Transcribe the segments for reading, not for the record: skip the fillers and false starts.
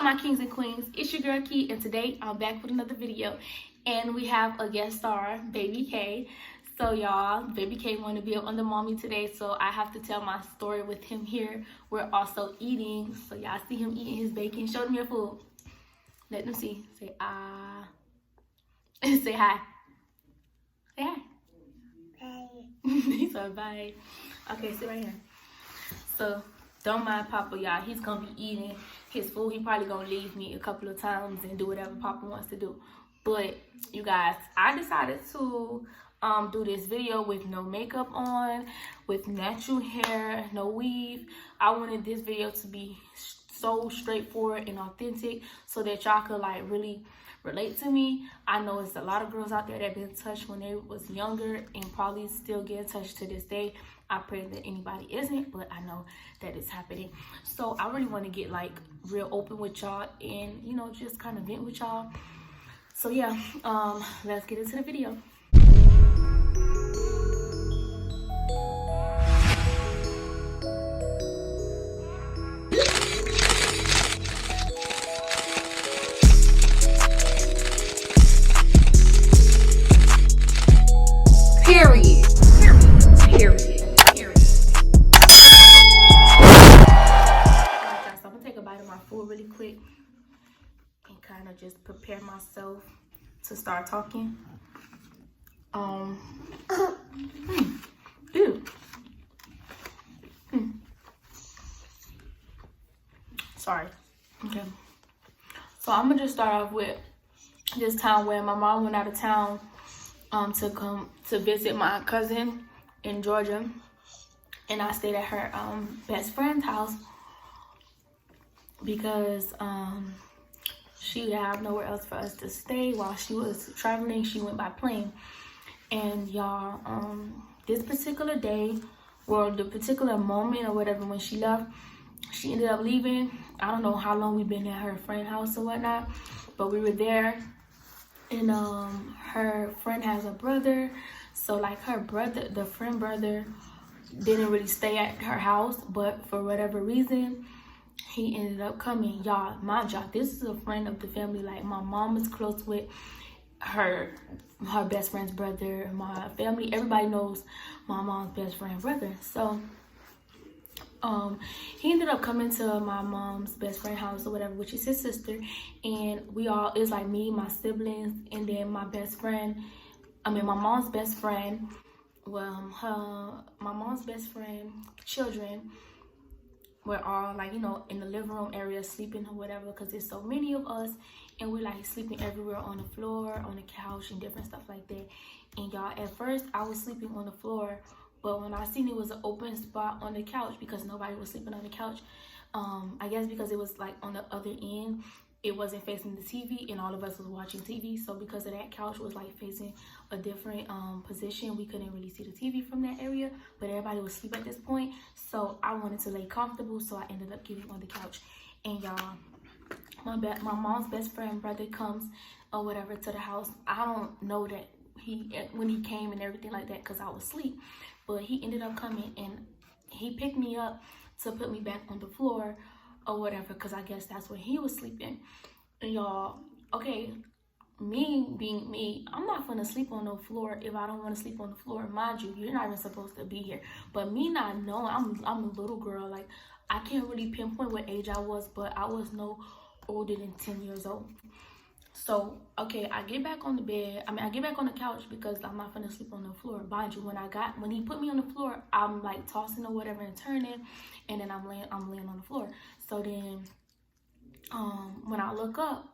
my kings and queens, it's your girl Key, and today I'm back with another video, and we have a guest star, Baby K. So y'all, Baby K wanted to be up under mommy today, so I have to tell my story with him here. We're also eating, so y'all see him eating his bacon. Show them your food. Let them see. Say ah. Say hi. Say hi. Bye. He said bye. Okay, sit right here. So don't mind Papa, y'all. He's gonna be eating his food. He probably gonna leave me a couple of times and do whatever Papa wants to do. But you guys, I decided to do this video with no makeup on, with natural hair, no weave. I wanted this video to be so straightforward and authentic so that y'all could like really relate to me. I know it's a lot of girls out there that been touched when they was younger and probably still get touched to this day. I pray that anybody isn't, but I know that it's happening. So I really want to get like real open with y'all and, you know, just kind of vent with y'all. So yeah, let's get into the video. Period. So I'm gonna take a bite of my food really quick and kind of just prepare myself to start talking. Ew. Sorry. Okay. So I'm gonna just start off with this time where my mom went out of town to come to visit my cousin in Georgia, and I stayed at her best friend's house because she didn't have nowhere else for us to stay while she was traveling. She went by plane. And y'all, this particular day, or the particular moment or whatever, when she left, she ended up leaving. I don't know how long we've been at her friend's house or whatnot, but we were there. And her friend has a brother, so like her brother, the friend brother, didn't really stay at her house, but for whatever reason he ended up coming. Y'all, mind y'all, this is a friend of the family. Like, my mom is close with her best friend's brother. My family, everybody knows my mom's best friend brother. So he ended up coming to my mom's best friend house or whatever, which is his sister, and we all, it's like me, my siblings, and then my best friend, my mom's best friend, my mom's best friend children were all like, you know, in the living room area sleeping or whatever, because there's so many of us, and we're like sleeping everywhere, on the floor, on the couch, and different stuff like that. And y'all, at first I was sleeping on the floor, but when I seen it was an open spot on the couch, because nobody was sleeping on the couch, I guess because it was like on the other end, it wasn't facing the TV, and all of us was watching TV. So because of that, couch was like facing a different position, we couldn't really see the TV from that area, but everybody was asleep at this point. So I wanted to lay comfortable, so I ended up getting on the couch. And y'all, my mom's best friend brother comes or whatever to the house. I don't know that when he came and everything like that, because I was asleep, but he ended up coming and he picked me up to put me back on the floor or whatever, because I guess that's where he was sleeping. And y'all, okay, me being me, I'm not gonna sleep on no floor if I don't want to sleep on the floor. Mind you, you're not even supposed to be here. But me not knowing, I'm a little girl, like I can't really pinpoint what age I was, but I was no older than 10 years old. So okay, I get back on the bed. I get back on the couch because I'm not gonna sleep on the floor. Mind you, when he put me on the floor, I'm like tossing or whatever and turning, and then I'm laying on the floor. So then when I look up,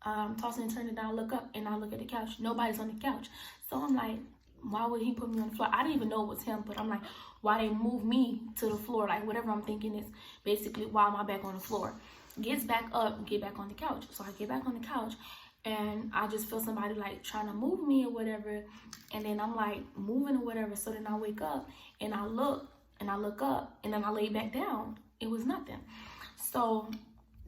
I'm tossing and turning, down, I look up, and I look at the couch. Nobody's on the couch. So I'm like, why would he put me on the floor? I didn't even know it was him, but I'm like, why they move me to the floor? Like, whatever I'm thinking is basically, why am I back on the floor? Gets back up, get back on the couch. So I get back on the couch, and I just feel somebody like trying to move me or whatever, and then I'm like moving or whatever. So then I wake up and I look up, and then I lay back down. It was nothing. So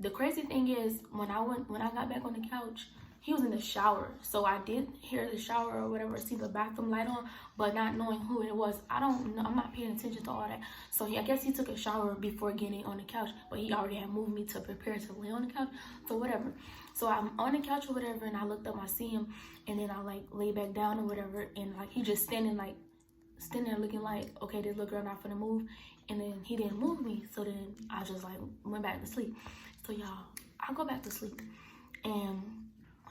the crazy thing is, when I got back on the couch, he was in the shower. So I did hear the shower or whatever, see the bathroom light on, but not knowing who it was. I don't know. I'm not paying attention to all that. So I guess he took a shower before getting on the couch, but he already had moved me to prepare to lay on the couch. So whatever. So I'm on the couch or whatever, and I looked up, I see him, and then I like lay back down or whatever, and like he just standing there looking like, okay, this little girl not finna move. And then he didn't move me, so then I just like went back to sleep. So y'all, I go back to sleep, and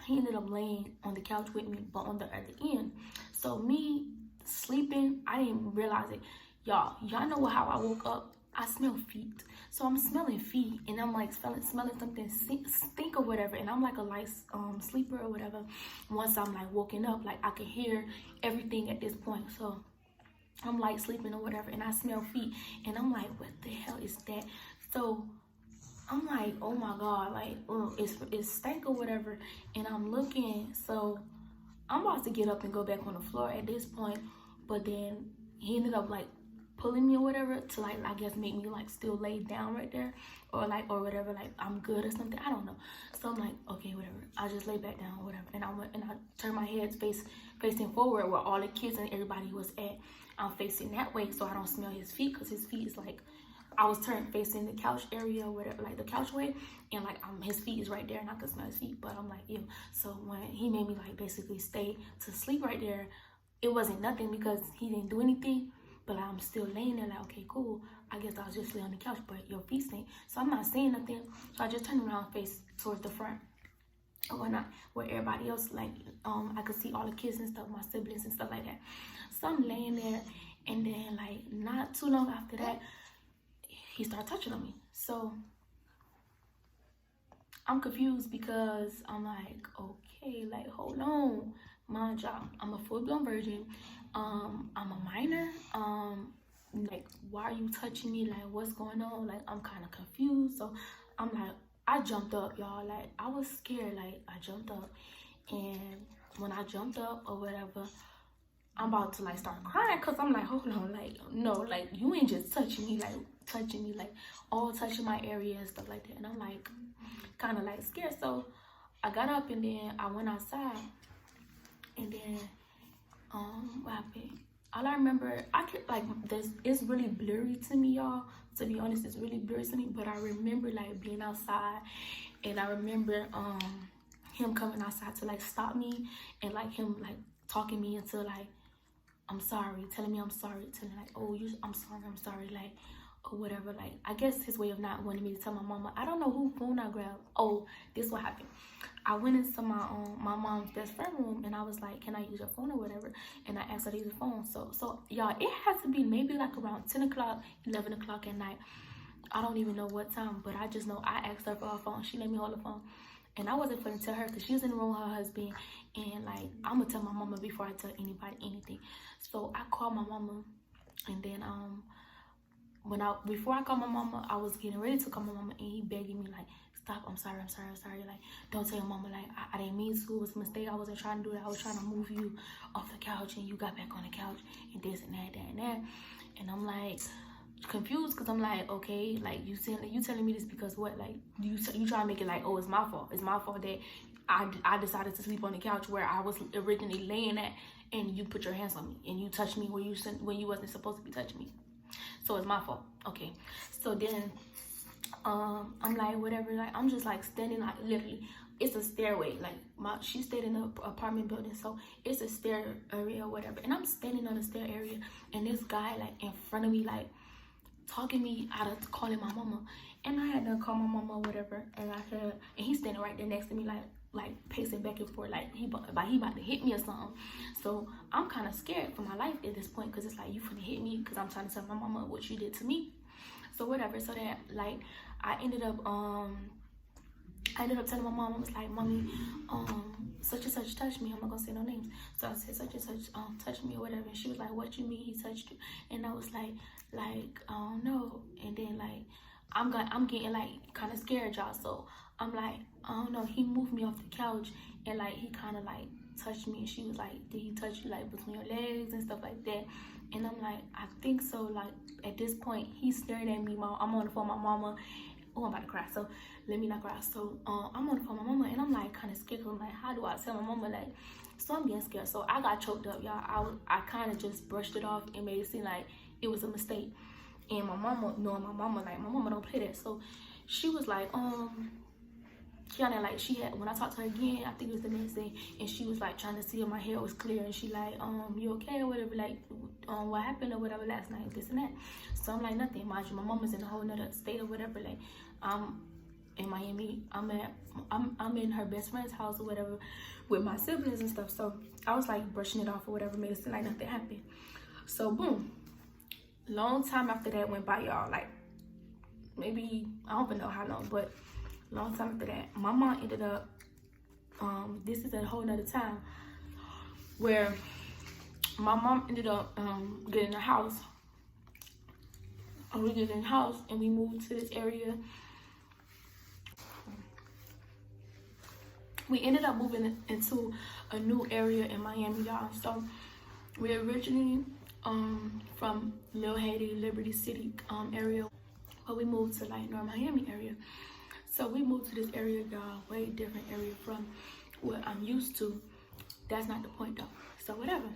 he ended up laying on the couch with me, but on the other end. So me sleeping, I didn't realize it. Y'all know how I woke up? I smell feet. So I'm smelling feet, and I'm like smelling something stink or whatever, and I'm like a light sleeper or whatever. Once I'm like woken up, like I can hear everything at this point. So I'm light sleeping or whatever, and I smell feet, and I'm like, what the hell is that? So I'm like, oh my God, like, it's stank or whatever, and I'm looking. So I'm about to get up and go back on the floor at this point, but then he ended up like pulling me or whatever to like, I guess make me like still lay down right there, or whatever, like I'm good or something, I don't know. So I'm like, okay, whatever, I just lay back down or whatever, and I went and I turned my head facing forward where all the kids and everybody was at. I'm facing that way so I don't smell his feet, because his feet is like, I was turned facing the couch area or whatever, like the couch way, and like his feet is right there, and I could smell his feet, but I'm like, ew. So when he made me like basically stay to sleep right there, it wasn't nothing because he didn't do anything, but I'm still laying there like, okay, cool, I guess I'll just lay on the couch, but your feet stink. So I'm not saying nothing, so I just turned around and face towards the front or whatnot, where everybody else, like, I could see all the kids and stuff, my siblings and stuff like that. So I'm laying there, and then like not too long after that, he started touching on me. So I'm confused because I'm like, okay, like, hold on, mind y'all, I'm a full-blown virgin, I'm a minor, like, why are you touching me? Like, what's going on? Like, I'm kind of confused. So I'm like, I jumped up, y'all. Like, I was scared. Like, I jumped up, and when I jumped up or whatever, I'm about to like start crying, because I'm like, hold on, like, no, like, you ain't just touching me, like all touching my area and stuff like that. And I'm like kind of like scared. So I got up, and then I went outside, and then what happened? All I remember, I could like this, it's really blurry to me, y'all, to be honest. It's really blurry to me, but I remember like being outside, and I remember him coming outside to like stop me, and like him like talking me into like, I'm sorry, telling me I'm sorry, telling like, oh, I'm sorry, like, or whatever. Like, I guess his way of not wanting me to tell my mama. I don't know who phone I grabbed. Oh, this what happened. I went into my mom's best friend room, and I was like, can I use your phone or whatever? And I asked her to use the phone. So y'all, it has to be maybe like around 10 o'clock, 11 o'clock at night. I don't even know what time, but I just know I asked her for her phone. She let me hold the phone. And I wasn't going to tell her, because she was in the room with her husband. And like, I'm going to tell my mama before I tell anybody anything. So I called my mama. And then before I called my mama, I was getting ready to call my mama. And he begging me like, stop, I'm sorry. Like, don't tell your mama, like, I didn't mean to. It was a mistake. I wasn't trying to do that. I was trying to move you off the couch, and you got back on the couch, and this and that. And I'm like confused, because I'm like, okay, like, you telling me this because what? Like, you try to make it like, oh, it's my fault that I decided to sleep on the couch where I was originally laying at, and you put your hands on me and you touched me when you wasn't supposed to be touching me, so it's my fault. Okay. So then I'm like, whatever, like, I'm just like standing, like, literally, it's a stairway, like she stayed in an apartment building, so it's a stair area or whatever, and I'm standing on the stair area, and this guy like in front of me, like, talking me out of calling my mama, and I had to call my mama or whatever, and he's standing right there next to me, like pacing back and forth, like he about to hit me or something. So I'm kind of scared for my life at this point, because it's like, you finna hit me, because I'm trying to tell my mama what you did to me. So whatever. So that, like, I ended up telling my mom, I was like, mommy, such and such touched me. I'm not gonna say no names. So I said, such and such touched me or whatever, and she was like, what you mean he touched you? And I was like, I don't know. And then like, I'm getting like kind of scared, y'all. So I'm like, I don't know. He moved me off the couch, and like, he kind of like touched me, and she was like, did he touch you like between your legs and stuff like that? And I'm like, I think so. Like, at this point, he's staring at me. I'm on the phone with my mama. oh, I'm about to cry, so let me not cry. So I'm on the phone with my mama, and I'm like kind of scared. I'm like, how do I tell my mama? Like, so I'm getting scared. So I got choked up, y'all. I kind of just brushed it off and made it seem like it was a mistake. And my mama, knowing my mama, like, my mama don't play that. So she was like, Kiana, like, she had, when I talked to her again, I think it was the next day, and she was like trying to see if my hair was clear, and she like, you okay or whatever, like, what happened or whatever last night, this and that. So I'm like, nothing. Mind you, my mama's in a whole nother state or whatever. Like, I'm in Miami. I'm in her best friend's house or whatever with my siblings and stuff. So I was like brushing it off or whatever, made it seem like nothing happened. So boom, long time after that went by, y'all. Like, maybe, I don't even know how long, but long time after that, my mom ended up, this is a whole nother time, where my mom ended up getting a house. We get in a house and we moved to this area. We ended up moving into a new area in Miami, y'all. So we originally from Lil Haiti, Liberty City area, but we moved to like North Miami area. So we moved to this area, y'all, way different area from what I'm used to. That's not the point though. So whatever,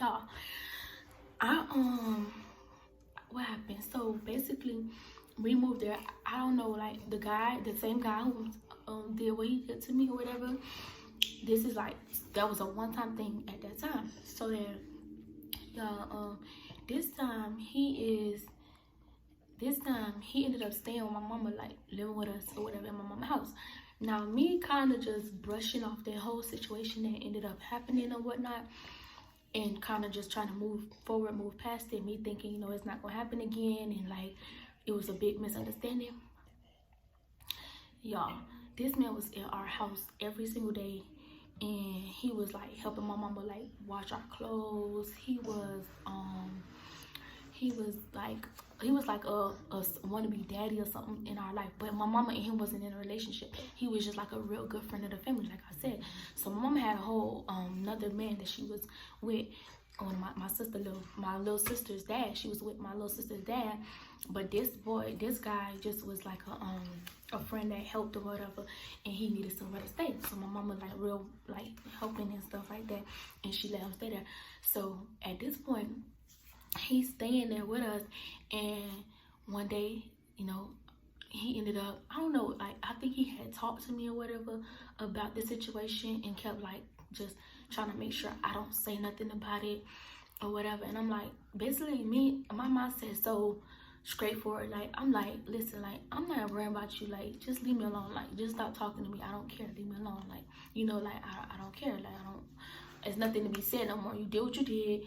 y'all. What happened? So basically, we moved there. I don't know, like the same guy who did what he did to me or whatever. This is like, that was a one-time thing at that time. So then, y'all, this time he ended up staying with my mama, like living with us or whatever in my mama's house. Now, me kind of just brushing off that whole situation that ended up happening or whatnot, and kind of just trying to move forward, move past it, me thinking, you know, it's not gonna happen again, and like it was a big misunderstanding. Y'all, this man was in our house every single day, and he was like helping my mama like wash our clothes. He was like a wannabe daddy or something in our life. But my mama and him wasn't in a relationship. He was just like a real good friend of the family, like I said. So my mama had a whole another man that she was with, on my little sister's dad. She was with my little sister's dad. But this guy just was like a friend that helped or whatever, and he needed somewhere to stay. So my mama like real like helping and stuff like that, and she let him stay there. So at this point, he's staying there with us, and one day, you know, he ended up, I don't know, like I think he had talked to me or whatever about the situation, and kept like just trying to make sure I don't say nothing about it or whatever. And I'm like, basically my mind said so straightforward, like I'm like, listen, like I'm not worrying about you, like just leave me alone, like just stop talking to me, I don't care, leave me alone, like, you know, like I don't care, like it's nothing to be said no more. You did what you did.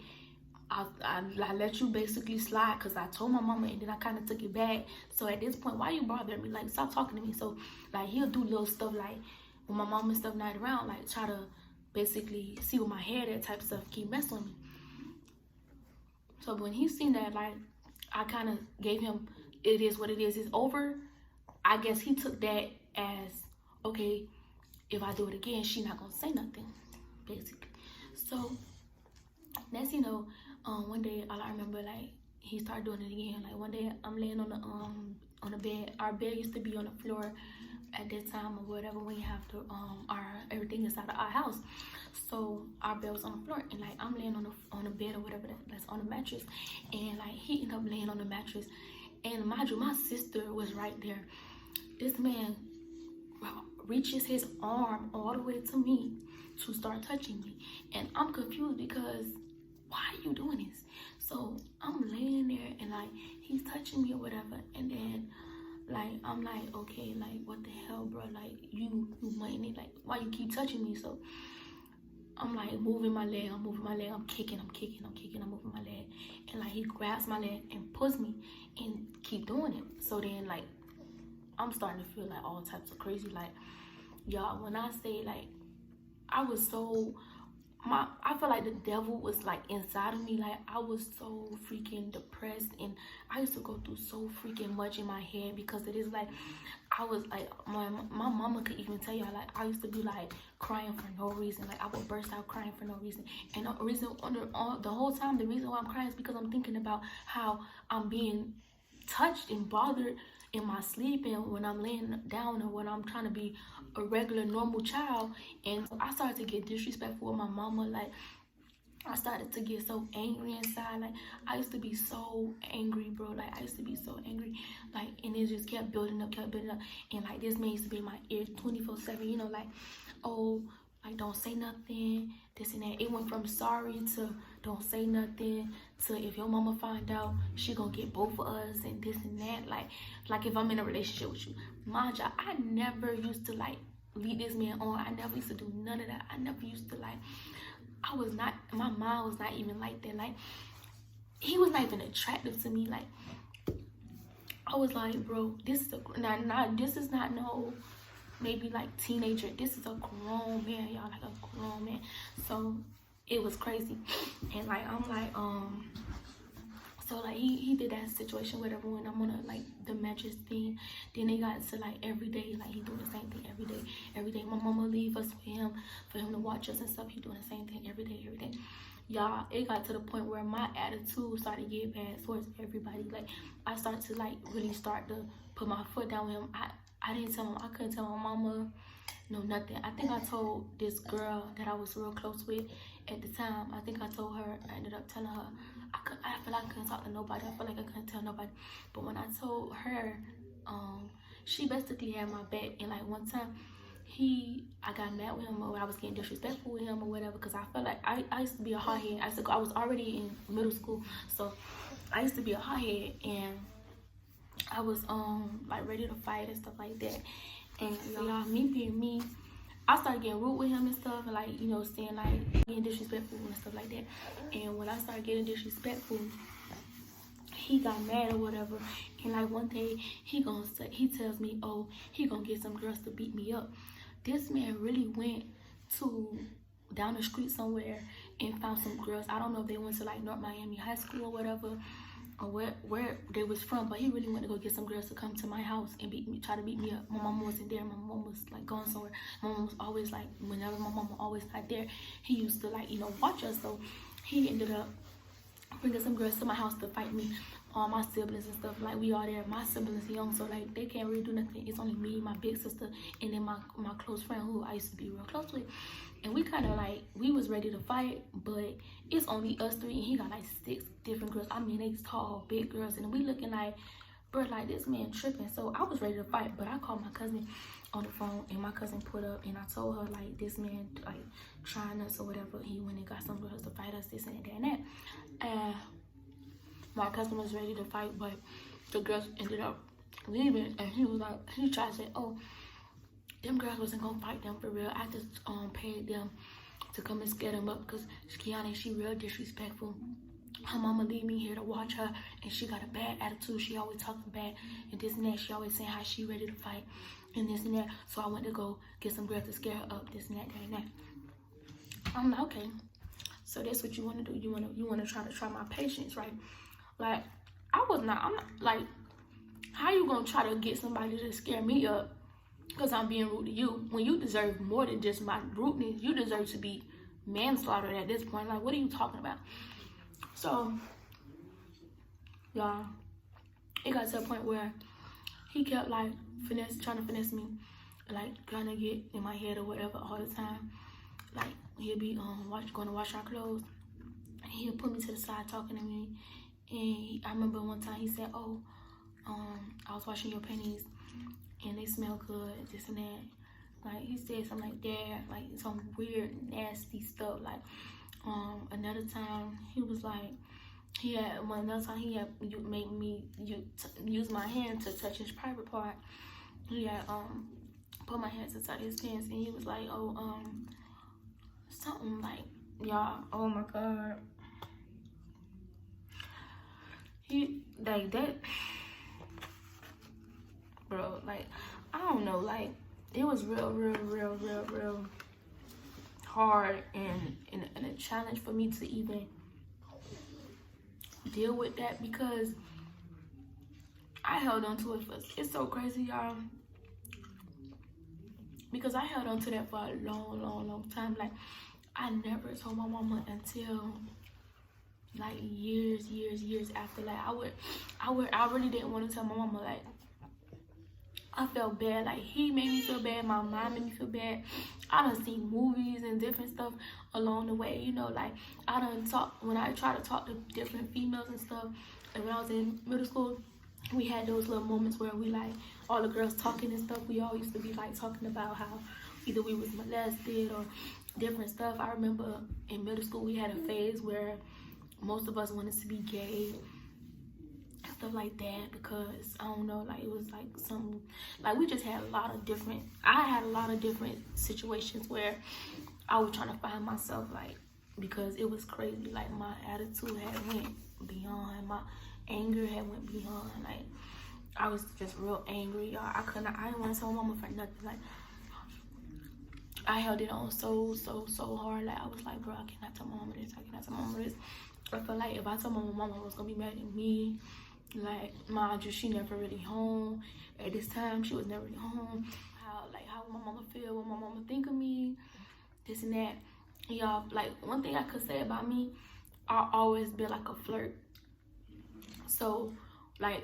I let you basically slide because I told my mama, and then I kind of took it back. So at this point, why you bothering me? Like, stop talking to me. So like he'll do little stuff like when my mom and stuff not around, like try to basically see with my hair, that type of stuff, keep messing with me. So when he seen that, like I kind of gave him, it is what it is, it's over. I guess he took that as, okay, if I do it again, she not gonna say nothing, basically. So next, you know, one day, all I remember, like he started doing it again. Like one day, I'm laying on the bed. Our bed used to be on the floor at that time or whatever. When you have to everything inside of our house, so our bed was on the floor, and like I'm laying on the bed or whatever that's on the mattress, and like he ended up laying on the mattress, and mind you, my sister was right there. This man reaches his arm all the way to me to start touching me, and I'm confused because why are you doing this? So I'm laying there, and like he's touching me or whatever, and then like I'm like, okay, like what the hell, bro? Like you might, like why you keep touching me? So I'm like moving my leg, I'm kicking, I'm moving my leg, and like he grabs my leg and pulls me and keep doing it. So then like I'm starting to feel like all types of crazy, like y'all, when I say like I was so, I feel like the devil was like inside of me. Like I was so freaking depressed, and I used to go through so freaking much in my head because it is like I was like, my mama could even tell y'all, like I used to be like crying for no reason. Like I would burst out crying for no reason, and the whole time the reason why I'm crying is because I'm thinking about how I'm being touched and bothered in my sleep and when I'm laying down or when I'm trying to be a regular normal child. And I started to get disrespectful with my mama. Like, I started to get so angry inside. Like, I used to be so angry, bro. Like, I used to be so angry. Like, and it just kept building up. And, like, this man used to be in my ear 24/7, you know, like, oh, like, don't say nothing, this and that. It went from sorry to don't say nothing to if your mama find out, she gonna get both of us and this and that. Like if I'm in a relationship with you. Mind you, I never used to, like, lead this man on. I never used to do none of that. I never used to, like, my mind was not even like that. Like, he was not even attractive to me. Like, I was like, bro, this is this is not no maybe like teenager. This is a grown man, y'all, like a grown man. So it was crazy. And like, I'm like, so like he did that situation with everyone. I'm on a, like, the mattress thing. Then they got to, like, every day, like, he doing the same thing every day. My mama leave us for him to watch us and stuff. He doing the same thing every day. Y'all, it got to the point where my attitude started to get bad towards everybody. Like, I started to, like, really start to put my foot down with him. I didn't tell him. I couldn't tell my mama, no, nothing. I think I told this girl that I was real close with at the time. I think I told her. I ended up telling her. I feel like I couldn't talk to nobody. I feel like I couldn't tell nobody. But when I told her, she basically had my back. And like one time, I got mad with him, or I was getting disrespectful with him or whatever, because I felt like I used to be a hothead. I was already in middle school, so I used to be a hothead, and I was like ready to fight and stuff like that. And y'all, me being me, I started getting rude with him and stuff, and like, you know, saying like getting disrespectful and stuff like that. And when I started getting disrespectful, he got mad or whatever. And like one day he tells me, oh, he gonna get some girls to beat me up. This man really went to down the street somewhere and found some girls. I don't know if they went to like North Miami High School or whatever, or where they was from, but he really went to go get some girls to come to my house and try to beat me up. My mama wasn't there. My mom was like going somewhere. My mom was always like, whenever my mama always not there, he used to, like, you know, watch us. So he ended up bringing some girls to my house to fight me. All my siblings and stuff, like, we all there. My siblings young, so like they can't really do nothing. It's only me, my big sister, and then my close friend who I used to be real close with. And we kind of like, we was ready to fight, but it's only us three, and he got like 6 different girls. I mean, they tall, big girls, and we looking like, bro, like, this man tripping. So I was ready to fight, but I called my cousin on the phone, and my cousin put up, and I told her, like, this man, like, trying us or whatever. He went and got some girls to fight us, this and that and that. And my cousin was ready to fight, but the girls ended up leaving, and he was like, he tried to say, oh, them girls wasn't gonna fight them for real. I just paid them to come and scare them up, because Kiana, she real disrespectful. Her mama leave me here to watch her, and she got a bad attitude. She always talking bad and this and that. She always saying how she ready to fight and this and that. So I went to go get some girls to scare her up, this and that, that and that. I'm like, okay, so that's what you want to do. You want to try my patience, right? Like, I'm not like, how you gonna try to get somebody to scare me up because I'm being rude to you, when you deserve more than just my rudeness? You deserve to be manslaughtered at this point. Like, what are you talking about? So, y'all, it got to a point where he kept like trying to finesse me, like trying to get in my head or whatever all the time. Like, he'll be going to wash our clothes, and he'll put me to the side talking to me. And I remember one time he said, oh, I was washing your panties and they smell good, this and that. Like, he said something like that, like some weird, nasty stuff. Like, another time he was like, another time he had made me use my hand to touch his private part. He had put my hand inside his pants, and he was like, oh, something like, y'all, oh my god, he like that, bro. Like, I don't know, like, it was real hard and a challenge for me to even deal with that, because I held on to it for, it's so crazy, y'all, because I held on to that for a long time. Like, I never told my mama until like years after. Like, I really didn't want to tell my mama, like, I felt bad. Like, he made me feel bad. My mom made me feel bad. I done seen movies and different stuff along the way. You know, like, I done talk, when I try to talk to different females and stuff, and when I was in middle school, we had those little moments where we, like, all the girls talking and stuff. We all used to be, like, talking about how either we was molested or different stuff. I remember in middle school, we had a phase where most of us wanted to be gay, stuff like that, because I don't know, like, it was like some, like, we just had a lot of different, I had a lot of different situations where I was trying to find myself, like, because it was crazy. Like, my attitude had went beyond, my anger had went beyond. Like, I was just real angry, y'all. I didn't want to tell my mama for nothing. Like, I held it on so hard. Like, I was like, bro, I cannot tell my mama this, I cannot tell my mama this. I felt like if I told my mama, I was gonna be mad at me. Like, mind you, she never really home. At this time, she was never really home. How would my mama feel? What my mama think of me? This and that. Y'all, like, one thing I could say about me, I always been like a flirt. So, like,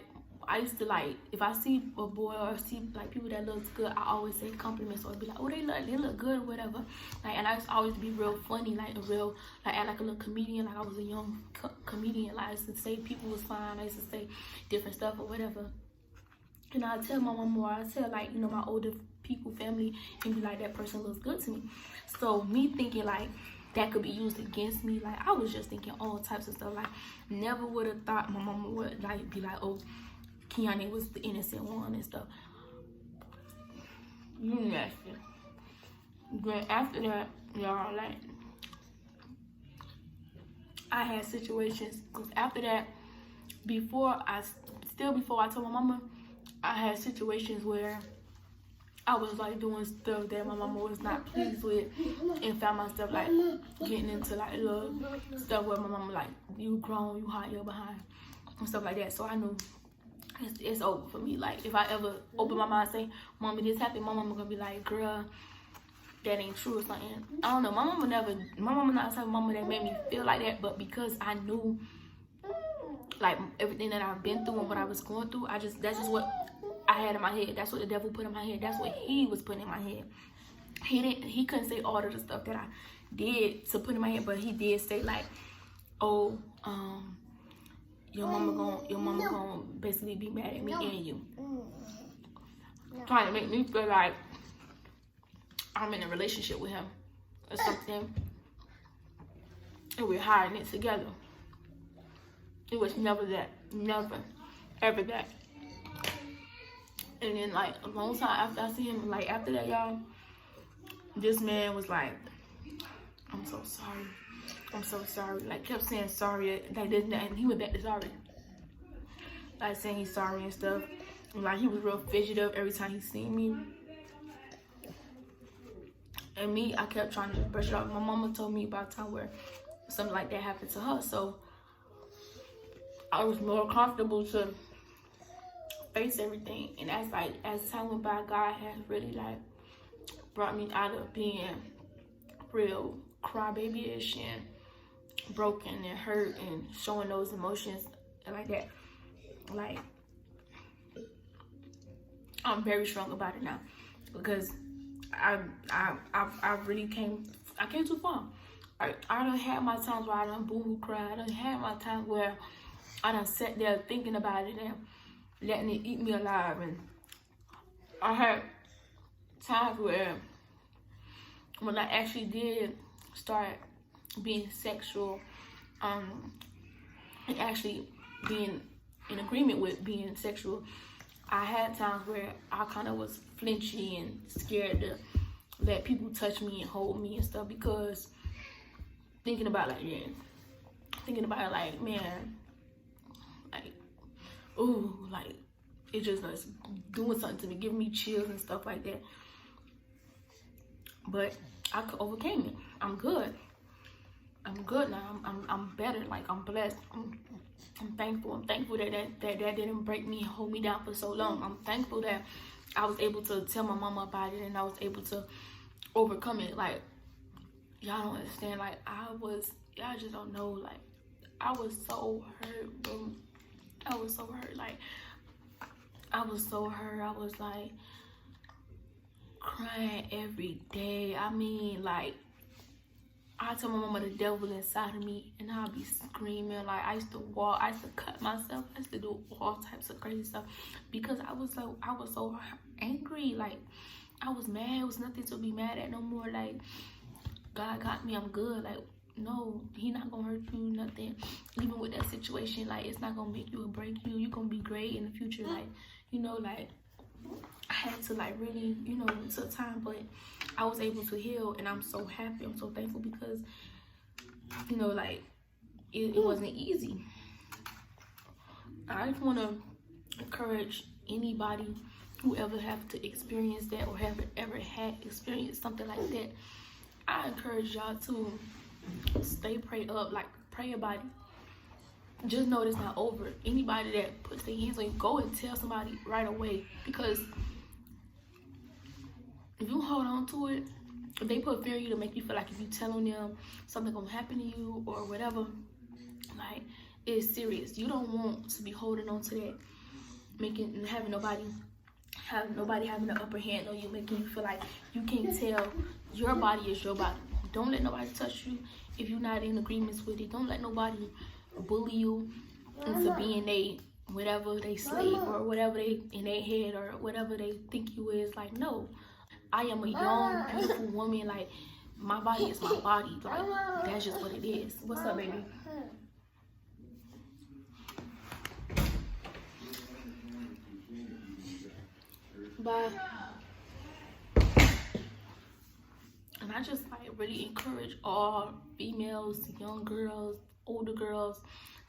I used to, like, if I see a boy or see, like, people that looks good, I always say compliments, or be like, oh, they look good, or whatever. Like, and I used to always be real funny, like, act like a little comedian, like I was a young comedian. Like, I used to say people was fine, I used to say different stuff or whatever. And I tell my mom, or I tell, like, you know, my older people, family, and be like, that person looks good to me. So, me thinking, like, that could be used against me, like, I was just thinking all types of stuff. Like, never would have thought my mama would, like, be like, oh, Kiana was the innocent one and stuff. You nasty. Then after that, y'all, like, I had situations, because after that, before I told my mama, I had situations where I was, like, doing stuff that my mama was not pleased with, and found myself, like, getting into, like, little stuff where my mama, like, you grown, you hot, you're behind, and stuff like that. So I knew it's over for me. Like, if I ever open my mouth and say, mommy, this happened, my mama gonna be like, girl, that ain't true or something. I don't know. My mama not the type of mama that made me feel like that, but because I knew, like, everything that I've been through and what I was going through, that's just what I had in my head. That's what the devil put in my head. That's what he was putting in my head. He couldn't say all of the stuff that I did to put in my head, but he did say, like, oh, your mama gonna basically be mad at me and you. Trying to make me feel like I'm in a relationship with him or something, and we're hiding it together. It was never that. Never. Ever that. And then, like, a long time after I see him, like, after that, y'all, this man was like, I'm so sorry. I'm so sorry. Like, kept saying sorry. Like, this and that, and he went back to sorry. Like, saying he's sorry and stuff. And, like, he was real fidgety every time he seen me. And me, I kept trying to brush it off. My mama told me about a time where something like that happened to her. So, I was more comfortable to face everything. And as time went by, God has really, like, brought me out of being real crybaby-ish and broken and hurt and showing those emotions like that. Like, I'm very strong about it now, because I really came too far. I done had my times where I done boo-hoo cried. I done had my times where I done sat there thinking about it and letting it eat me alive. And I had times where, when I actually did start being sexual, and actually being in agreement with being sexual, I had times where I kind of was flinchy and scared to let people touch me and hold me and stuff, because thinking about it, like, man, like, ooh, like, it just was doing something to me, giving me chills and stuff like that. But I overcame it. I'm good. I'm good now. I'm better. Like, I'm blessed. I'm thankful. I'm thankful that didn't break me, hold me down for so long. I'm thankful that I was able to tell my mama about it, and I was able to overcome it. Like, y'all don't understand. Like, y'all just don't know. Like, I was so hurt, bro. I was so hurt. Like, I was so hurt. I was like crying every day. I mean, like, I tell my mama the devil inside of me, and I'll be screaming. Like, I used to walk, I used to cut myself, I used to do all types of crazy stuff because I was so angry. Like, I was mad. It was nothing to be mad at no more. Like, God got me, I'm good. Like, no, he not gonna hurt you, nothing. Even with that situation, like, it's not gonna make you or break you. You're gonna be great in the future. Like, you know, like, I had to, like, really, you know, it took time, but I was able to heal, and I'm so happy. I'm so thankful because, you know, like, it wasn't easy. I just want to encourage anybody who ever have to experience that or have ever had experienced something like that. I encourage y'all to stay prayed up, like, pray about it. Just know it's not over. Anybody that puts their hands on you, go and tell somebody right away, because if you hold on to it, if they put fear in you to make you feel like if you telling them something gonna happen to you or whatever, like, it's serious. You don't want to be holding on to that, having nobody having the upper hand on you, making you feel like you can't tell. Your body is your body. Don't let nobody touch you if you're not in agreements with it. Don't let nobody bully you into being whatever they slave or whatever they in their head or whatever they think you is. Like, no. I am a young, beautiful woman. Like, my body is my body. Like, that's just what it is. What's up, baby? But, and I just, like, really encourage all females, young girls, older girls,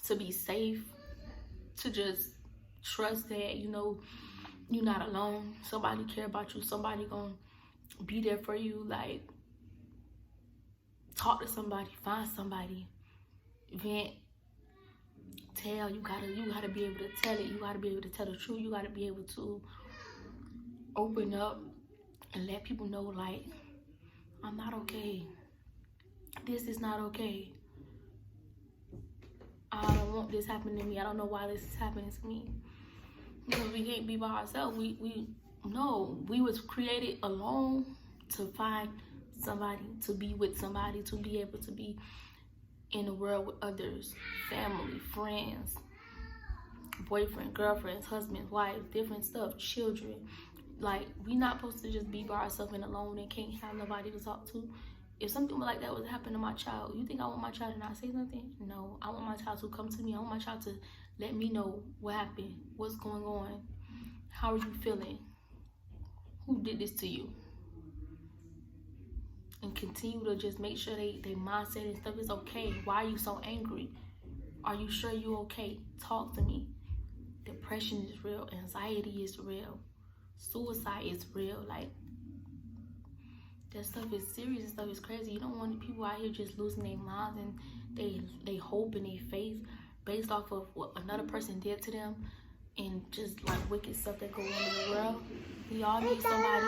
to be safe, to just trust that, you know, you're not alone. Somebody care about you. Somebody gonna be there for you. Like, talk to somebody, find somebody, vent, tell. You gotta be able to tell it. You gotta be able to tell the truth. You gotta be able to open up and let people know, like, I'm not okay. This is not okay. I don't want this happening to me. I don't know why this is happening to me. Because we can't be by ourselves. We was created alone to find somebody, to be with somebody, to be able to be in the world with others, family, friends, boyfriend, girlfriends, husbands, wives, different stuff, children. Like, we not supposed to just be by ourselves and alone and can't have nobody to talk to. If something like that was happening to my child, you think I want my child to not say nothing? No, I want my child to come to me. I want my child to let me know what happened, what's going on, how are you feeling, who did this to you, and continue to just make sure they mindset and stuff is okay. Why are you so angry? Are you sure you okay? Talk to me. Depression is real. Anxiety is real. Suicide is real. Like, that stuff is serious. That stuff is crazy. You don't want people out here just losing their minds and they hope and they faith based off of what another person did to them, and just, like, wicked stuff that go on in the world. We all need somebody.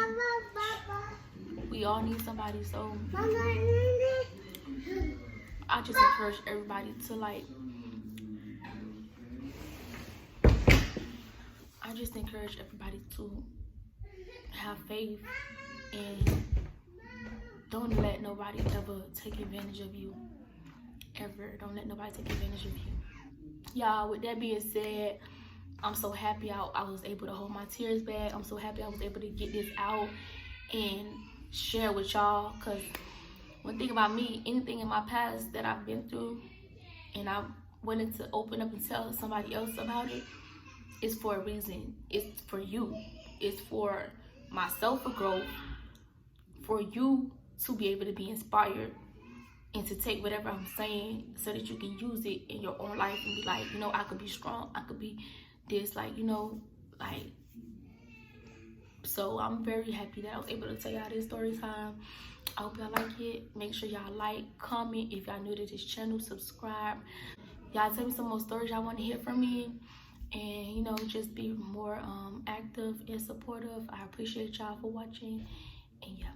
We all need somebody. So I just encourage everybody to, like, have faith and don't let nobody ever take advantage of you. Ever. Don't let nobody take advantage of you. Y'all, with that being said, I'm so happy I was able to hold my tears back. I'm so happy I was able to get this out and share with y'all. Because one thing about me, anything in my past that I've been through and I wanted to open up and tell somebody else about it, it's for a reason. It's for you. It's for myself for growth, for you to be able to be inspired and to take whatever I'm saying so that you can use it in your own life and be like, you know, I could be strong, I could be this, like, you know, like. So I'm very happy that I was able to tell y'all this story time. I hope y'all like it. Make sure y'all like, comment. If y'all new to this channel, subscribe. Y'all tell me some more stories y'all want to hear from me, and, you know, just be more active and supportive. I appreciate y'all for watching, and yeah.